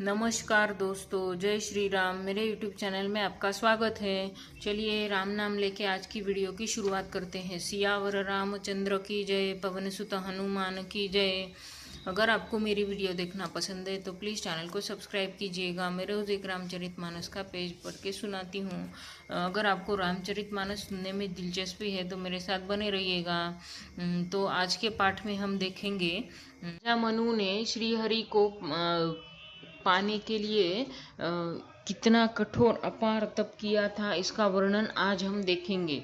नमस्कार दोस्तों, जय श्री राम। मेरे YouTube चैनल में आपका स्वागत है। चलिए राम नाम लेके आज की वीडियो की शुरुआत करते हैं। सियावर रामचंद्र की जय, पवन सुत हनुमान की जय। अगर आपको मेरी वीडियो देखना पसंद है तो प्लीज़ चैनल को सब्सक्राइब कीजिएगा। मैं रोज़ एक रामचरितमानस का पेज पढ़ के सुनाती हूँ। अगर आपको रामचरितमानस सुनने में दिलचस्पी है तो मेरे साथ बने रहिएगा। तो आज के पाठ में हम देखेंगे राजा मनु ने श्री हरि को पाने के लिए कितना कठोर अपार तप किया था, इसका वर्णन आज हम देखेंगे।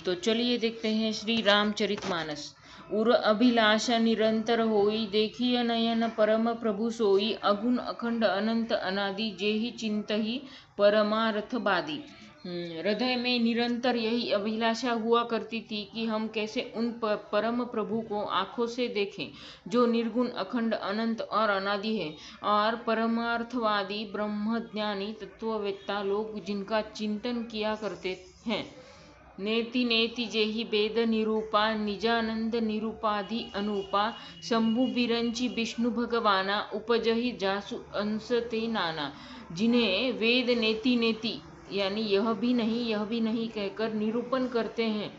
तो चलिए देखते हैं श्री रामचरितमानस। उर अभिलाषा निरंतर होई, देखिय नयन परम प्रभु सोई। अगुण अखंड अनंत अनादि, जेहि चिंतहि परमार्थ बादी। हृदय में निरंतर यही अभिलाषा हुआ करती थी कि हम कैसे उन परम प्रभु को आंखों से देखें जो निर्गुण अखंड अनंत और अनादि है, और परमार्थवादी ब्रह्मज्ञानी तत्ववेत्ता लोग जिनका चिंतन किया करते हैं। नेति नेति जेहि वेद निरूपा, निजानंद निरूपाधि अनूपा। शंभु बिरंची विष्णु भगवाना, उपजहि जासु अंश ते नाना। जिन्हें वेद नेति नेति यानी यह भी नहीं कहकर निरूपण करते हैं,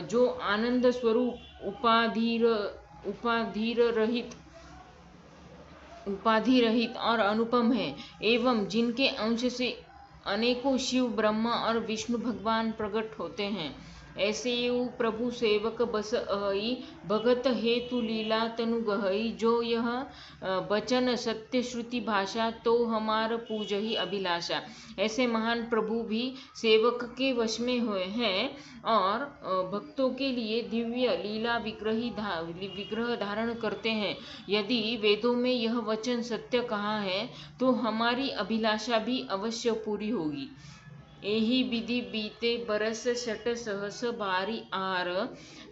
जो आनंद स्वरूप उपाधि रहित और अनुपम है, एवं जिनके अंश से अनेकों शिव ब्रह्मा और विष्णु भगवान प्रकट होते हैं, ऐसे ये प्रभु सेवक बस अहि। भगत हेतु लीला तनु गहई, जो यह बचन सत्य श्रुति भाषा, तो हमार पूजहि अभिलाषा। ऐसे महान प्रभु भी सेवक के वश में हुए हैं और भक्तों के लिए दिव्य लीला विग्रह धारण करते हैं। यदि वेदों में यह वचन सत्य कहा है तो हमारी अभिलाषा भी अवश्य पूरी होगी। एहि विधि बीते बरस शट सहस बारी आर,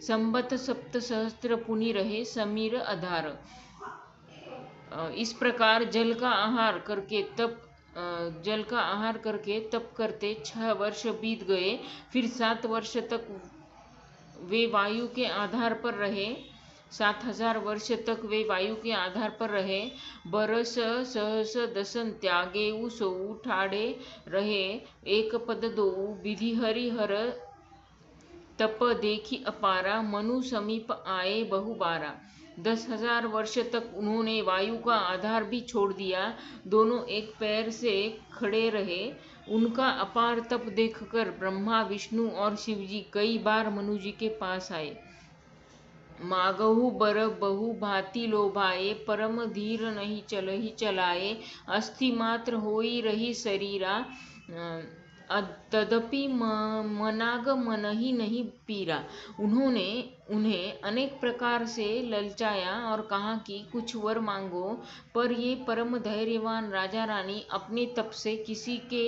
संबत सप्त सहस्त्र पुनि रहे समीर आधार। इस प्रकार जल का आहार करके तप करते 6 वर्ष बीत गए। फिर 7 वर्ष तक वे वायु के आधार पर रहे। 7000 वर्ष तक वे वायु के आधार पर रहे। बरस सहस दसन त्यागेऊ, सोऊ ठाड़े रहे एक पद दोऊ। विधि हरि हर तप देखी अपारा, मनु समीप आए बहुबारा। 10,000 वर्ष तक उन्होंने वायु का आधार भी छोड़ दिया, दोनों एक पैर से खड़े रहे। उनका अपार तप देखकर ब्रह्मा विष्णु और शिवजी कई बार मनु जी के पास आए। मागहु बर बहु भांति लोभाए, परम धीर नहीं चलहि चलाए। अस्थि मात्र होई रही शरीरा, तदपि मनाग मनहि नहीं पीरा। उन्होंने उन्हें अनेक प्रकार से ललचाया और कहा कि कुछ वर मांगो, पर ये परम धैर्यवान राजा रानी अपने तप से किसी के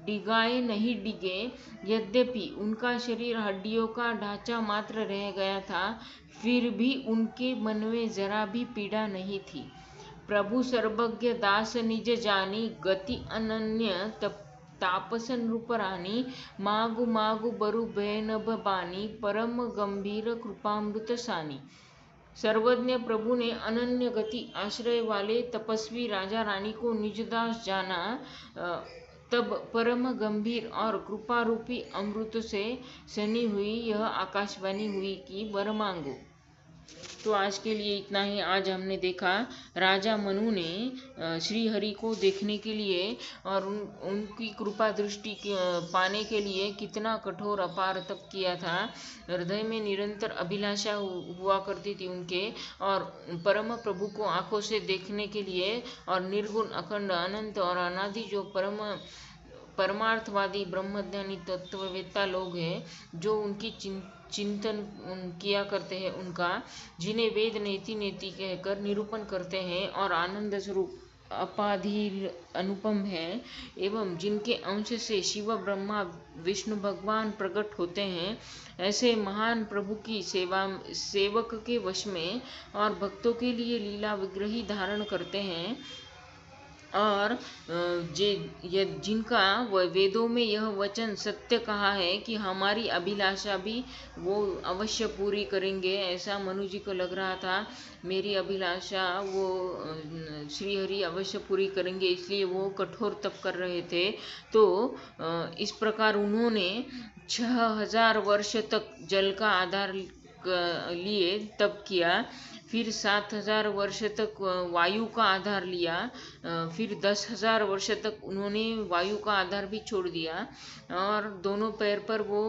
डिगाए नहीं डिगे। यद्यपि उनका शरीर हड्डियों का ढांचा मात्र रह गया था, फिर भी उनके मन में जरा भी पीड़ा नहीं थी। प्रभु सर्वज्ञ दास निज जानी, गति अनन्य तापसन रूप रानी। मागु मागु बरु भय नभ बानी, परम गंभीर कृपामृत सानी। सर्वज्ञ प्रभु ने अनन्य गति आश्रय वाले तपस्वी राजा रानी को निजदास जाना। तब परम गंभीर और कृपा रूपी अमृत से सनी हुई यह आकाशवाणी हुई कि वर मांगो। तो आज के लिए इतना ही। आज हमने देखा राजा मनु ने श्री हरि को देखने के लिए और उनकी कृपा दृष्टि पाने के लिए कितना कठोर अपार तप किया था। हृदय में निरंतर अभिलाषा हुआ करती थी उनके, और परम प्रभु को आंखों से देखने के लिए, और निर्गुण अखंड अनंत और अनादि जो परमार्थवादी ब्रह्मज्ञानी तत्ववेत्ता लोग हैं, जो उनकी चिंतन किया करते हैं उनका, जिन्हें वेद नेति नेति कहकर निरूपण करते हैं और आनंद स्वरूप अपाधि अनुपम है, एवं जिनके अंश से शिव ब्रह्मा विष्णु भगवान प्रकट होते हैं, ऐसे महान प्रभु की सेवक के वश में और भक्तों के लिए लीला विग्रही धारण करते हैं। और ये जिनका वेदों में यह वचन सत्य कहा है कि हमारी अभिलाषा भी वो अवश्य पूरी करेंगे, ऐसा मनु जी को लग रहा था। मेरी अभिलाषा वो श्री हरि अवश्य पूरी करेंगे, इसलिए वो कठोर तप कर रहे थे। तो इस प्रकार उन्होंने 6000 वर्ष तक जल का आधार लिए तप किया, फिर 7000 वर्ष तक वायु का आधार लिया, फिर 10,000 वर्ष तक उन्होंने वायु का आधार भी छोड़ दिया, और दोनों पैर पर वो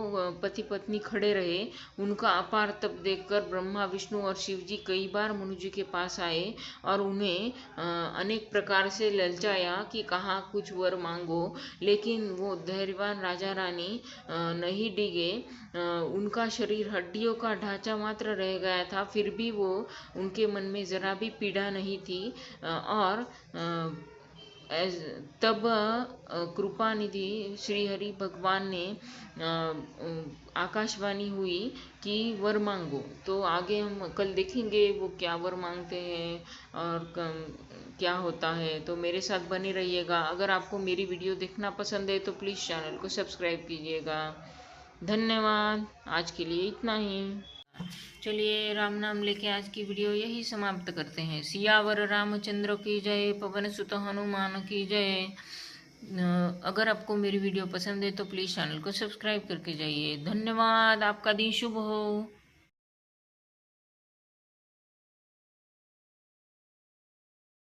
पति पत्नी खड़े रहे। उनका अपार तप देखकर ब्रह्मा विष्णु और शिव जी कई बार मनु जी के पास आए और उन्हें अनेक प्रकार से ललचाया कि कहाँ कुछ वर मांगो, लेकिन वो धैर्यवान राजा रानी नहीं डिगे। उनका शरीर हड्डियों का ढांचा मात्र रह गया था, फिर भी वो उनके मन में जरा भी पीड़ा नहीं थी। और तब कृपा निधि श्री हरि भगवान ने आकाशवाणी हुई कि वर मांगो। तो आगे हम कल देखेंगे वो क्या वर मांगते हैं और क्या होता है। तो मेरे साथ बने रहिएगा। अगर आपको मेरी वीडियो देखना पसंद है तो प्लीज़ चैनल को सब्सक्राइब कीजिएगा। धन्यवाद। आज के लिए इतना ही। चलिए राम नाम लेके आज की वीडियो यही समाप्त करते हैं। सियावर रामचंद्र की जय, पवन सुत हनुमान की जय। अगर आपको मेरी वीडियो पसंद है तो प्लीज़ चैनल को सब्सक्राइब करके जाइए। धन्यवाद। आपका दिन शुभ हो।